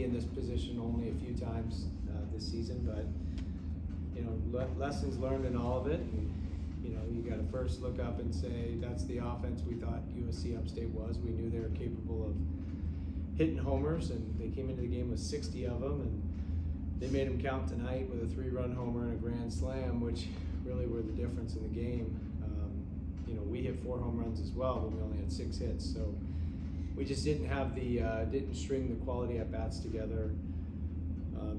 be in this position only a few times this season, but lessons learned in all of it. And, you got to first look up and say that's the offense we thought USC Upstate was. We knew they were capable of hitting homers, and they came into the game with 60 of them, and they made them count tonight with a 3-run homer and a grand slam, which really were the difference in the game. We hit 4 home runs as well, but we only had 6 hits, so we just didn't have didn't string the quality at bats together,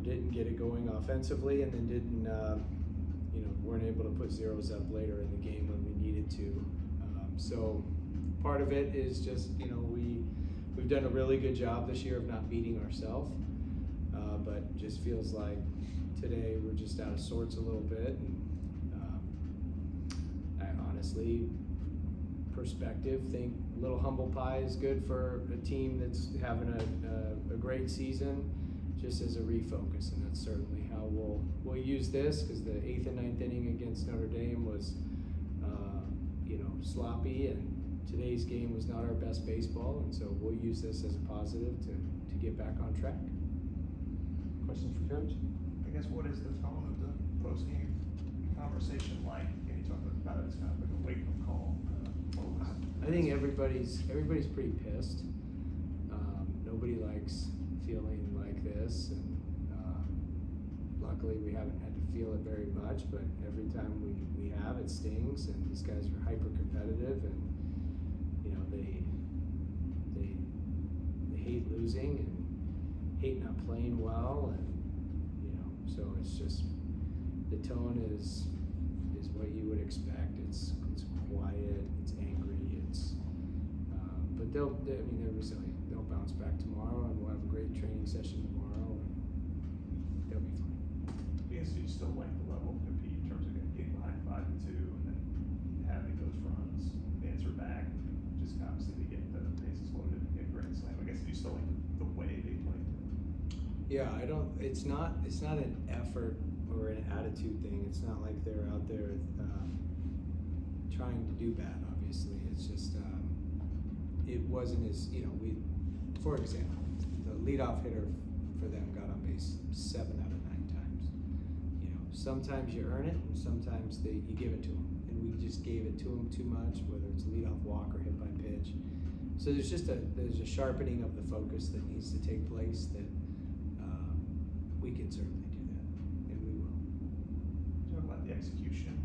didn't get it going offensively, and then weren't able to put zeros up later in the game when we needed to. So part of it is just, we've done a really good job this year of not beating ourselves, but just feels like today we're just out of sorts a little bit. And I honestly, perspective, think Little Humble Pie is good for a team that's having a great season, just as a refocus, and that's certainly how we'll use this, because the 8th and 9th inning against Notre Dame was sloppy, and today's game was not our best baseball, and so we'll use this as a positive to get back on track. Questions for Coach? I guess, what is the tone of the post-game conversation like? And you talked about it as kind of like a wake-up call. I think everybody's pretty pissed. Nobody likes feeling like this, and luckily we haven't had to feel it very much, but every time we have, it stings, and these guys are hyper competitive, and they hate losing and hate not playing well, and so it's just, the tone is what you would expect. It's quiet, it's angry, but they're resilient. They'll bounce back tomorrow, and we'll have a great training session tomorrow, and they'll be fine. Yes, you still like the level of compete in terms of getting behind 5-2 and then having those runs, answer back, just obviously to get the bases loaded and get grand slam. I guess you still like the way they played. Yeah, it's not an effort or an attitude thing. It's not like they're out there trying to do bad, obviously. It's just, it wasn't as, for example, the leadoff hitter for them got on base 7 out of 9 times. Sometimes you earn it, and sometimes you give it to them, and we just gave it to them too much, whether it's leadoff walk or hit by pitch. So there's a sharpening of the focus that needs to take place that we can certainly do that, and we will. Talk about the execution.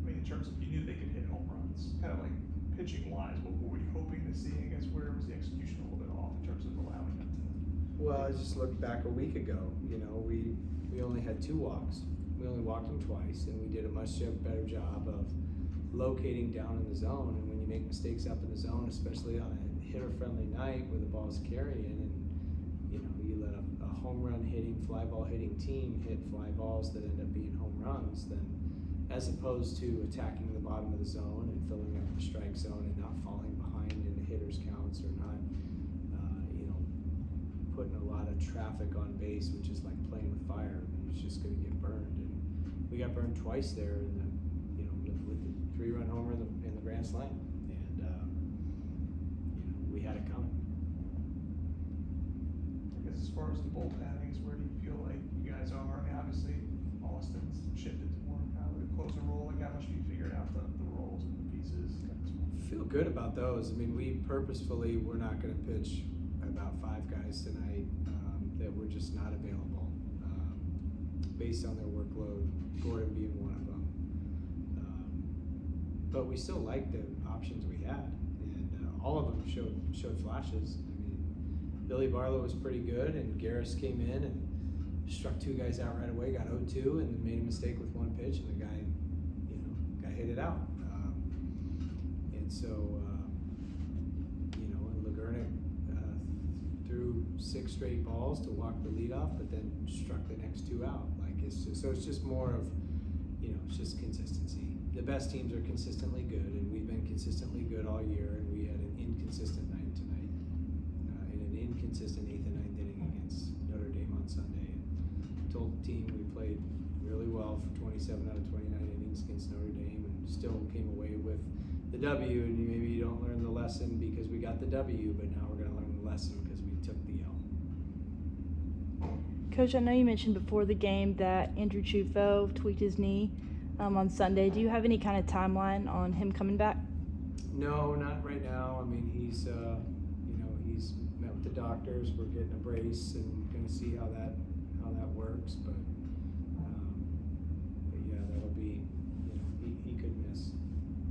In terms of, you knew they could hit home runs, kind of like pitching wise, what were we hoping to see? I guess where was the execution a little bit off in terms of allowing them to? Well, I just looked back a week ago. We only had 2 walks. We only walked them twice, and we did a much better job of locating down in the zone. And when you make mistakes up in the zone, especially on a hitter-friendly night where the ball's carrying, and you let a home run hitting, fly ball hitting team hit fly balls that end up being home runs, then as opposed to attacking the bottom of the zone and filling up the strike zone and not falling behind in the hitters counts, or not putting a lot of traffic on base, which is like playing with fire. It's just going to get burned, and we got burned twice there in the with the 3-run homer in the grand slam, and we had it coming. I guess as far as the bullpennings, where do you feel like you guys are? I mean, obviously Austin's shifted to more kind of a closer role. Like, how much have you figured out the roles and the pieces? Feel good about those. I mean, we're not going to pitch about 5 guys tonight that were just not available based on their workload, Gordon being one of them. But we still liked the options we had, and all of them showed flashes. I mean, Billy Barlow was pretty good, and Garris came in and struck 2 guys out right away, got 0-2, and then made a mistake with 1 pitch, and the guy hit it out. And so, and Lagernick threw 6 straight balls to walk the leadoff, but then struck the next 2 out. It's just more of, it's just consistency. The best teams are consistently good, and we've been consistently good all year, and we had an inconsistent night tonight, and an inconsistent 8th and 9th inning against Notre Dame on Sunday. And told the team we played really well for 27 out of 29 innings against Notre Dame, and still came away with the W. And maybe you don't learn the lesson because we got the W, but now we're going to learn the lesson because we took the L. Coach, I know you mentioned before the game that Andrew Chufo tweaked his knee on Sunday. Do you have any kind of timeline on him coming back? No, not right now. I mean, he's met with the doctors. We're getting a brace and going to see how that works. But yeah, that'll be, he could miss.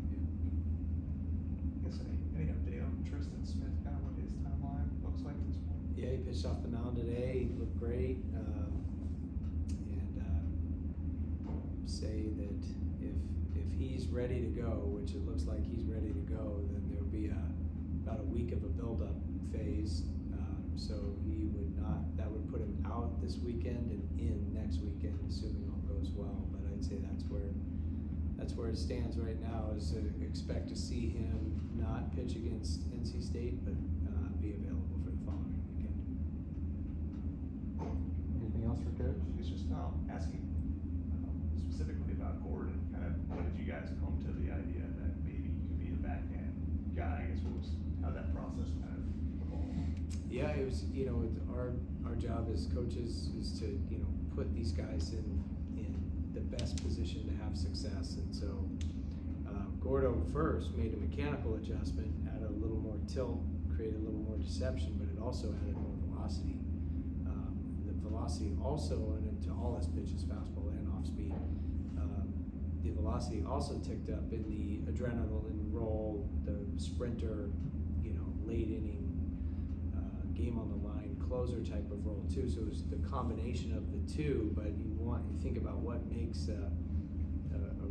Yeah. I guess any update on Tristan Smith, kind of what his timeline looks like at this point? Yeah, he pitched off the mound today. He looked great. And say that if he's ready to go, which it looks like he's ready to go, then there'll be about a week of a build-up phase. So that would put him out this weekend and in next weekend, assuming all goes well. But I'd say that's where it stands right now, is to expect to see him not pitch against NC State, but be available for the following weekend. Anything else for Coach? He's just asking specifically about Gordon. Kind of, what did you guys come to the idea that maybe you could be a backhand guy? I guess how that process kind of evolved? Yeah, it was, our job as coaches is to, put these guys in the best position to have success. And so Gordo first made a mechanical adjustment, added a little more tilt, created a little more deception, but it also added more velocity. The velocity also went into all his pitches, fastball and off speed. The velocity also ticked up in the adrenaline roll, the sprinter, late inning, game on the line, closer type of role too. So it was the combination of the two, but you think about what makes a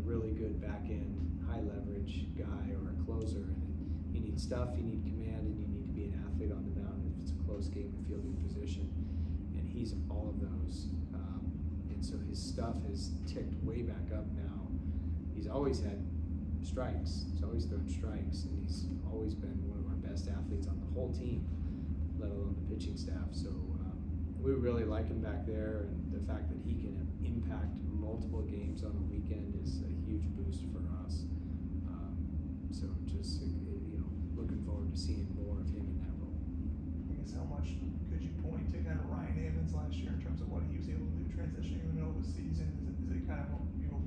really good back end, high leverage guy or a closer. And you need stuff, you need command, and you need to be an athlete on the mound if it's a close game of fielding position. And he's all of those. And so his stuff has ticked way back up now. He's always had strikes. He's always thrown strikes, and he's always been one of our best athletes on the whole team, let alone the pitching staff. So we really like him back there, and the fact that he can impact multiple games on a weekend is a huge boost for us. So just looking forward to seeing more of him in that role. I guess how much could you point to kind of Ryan Evans last year in terms of what he was able to do transitioning in the middle of the season? Is it kind of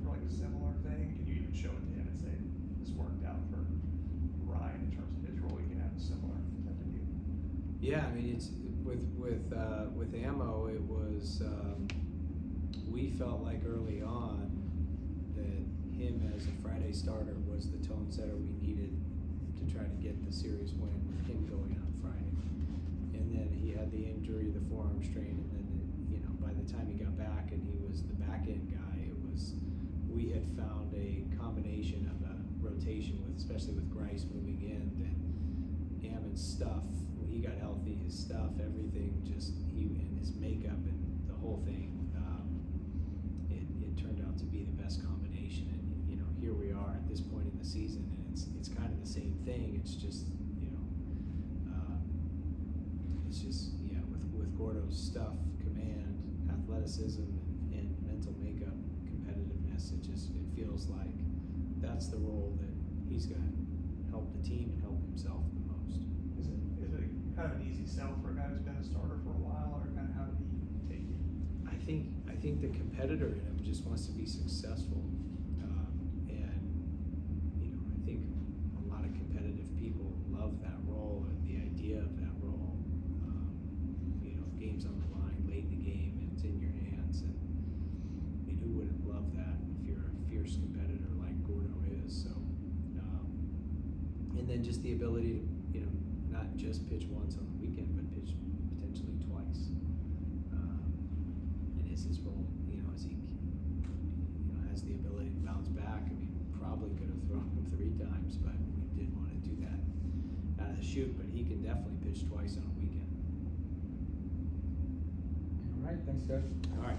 for like a similar thing? Can you even show it to him and say this worked out for Ryan in terms of his role? He can have a similar type of deal. Yeah, I mean, it's with Ammo. It was we felt like early on that him as a Friday starter was the tone setter we needed to try to get the series win with him going on Friday. And then he had the injury, the forearm strain, and then by the time he got back and he was the back end guy, we had found a combination of a rotation with, especially with Grice moving in, that Ammon's stuff, when he got healthy, his stuff, everything, and his makeup and the whole thing, it turned out to be the best combination. And here we are at this point in the season, and it's kind of the same thing. It's just with Gordo's stuff, command, athleticism, and mental makeup, competitiveness. It feels like that's the role that he's going to help the team and help himself the most. Is it kind of an easy sell for a guy who's been a starter for a while, or kind of how did he take it? I think the competitor in him just wants to be successful, and I think a lot of competitive people love that role and the idea of that role. Game's on the line late in the game and it's in your hands, and who wouldn't love that if you're a fierce competitor like Gordo is? So, and then just the ability to not just pitch once on the weekend, but pitch potentially twice. And is his role, as he has the ability to bounce back. I mean, probably could have thrown him 3 times, but we didn't want to do that out of the chute. But he can definitely pitch twice on a weekend. All right, thanks, Coach. All right.